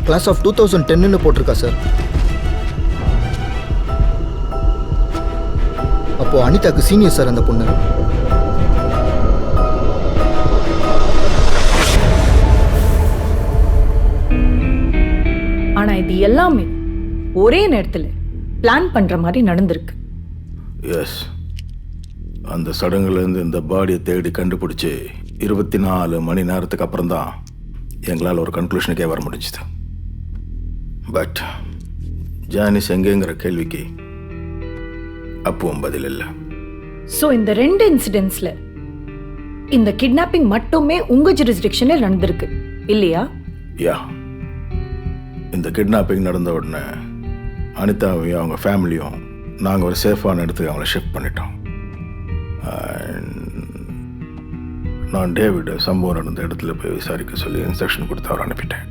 Class of 2010ன்னு போட்டிருக்கா sir. அப்போ அனிதாக்கு senior sir அந்த பொண்ணு. ஆனா இது எல்லாமே ஒரே நேரத்துல பிளான் பண்ற மாதிரி நடந்திருக்கு. எஸ், அந்த சடங்குலேருந்து இந்த பாடியை தேடி கண்டுபிடிச்சி 24 மணி நேரத்துக்கு அப்புறம் தான் எங்களால் ஒரு கன்க்ளூஷனுக்கே வர முடிஞ்சுது. பட் ஜானிஸ் எங்கேங்கிற கேள்விக்கு அப்பவும் பதில் இல்லை. ஸோ இந்த 2 இன்சிடென்ட்ஸ்ல இந்த கிட்னாப்பிங் மட்டுமே உங்க ஜூரிஸ்டிக்ஷனில் நடந்திருக்கு இல்லையா? யா, இந்த கிட்னாப்பிங் நடந்த உடனே அனிதாவையும் அவங்க ஃபேமிலியும் நாங்கள் ஒரு சேஃபான இடத்துக்கு அவங்கள ஷிஃப்ட் பண்ணிட்டோம். நான் டேவிட் சம்பவம் நடந்த இடத்துல போய் விசாரிக்க சொல்லி இன்ஸ்ட்ரக்ஷன் கொடுத்து அவர் அனுப்பிட்டேன்.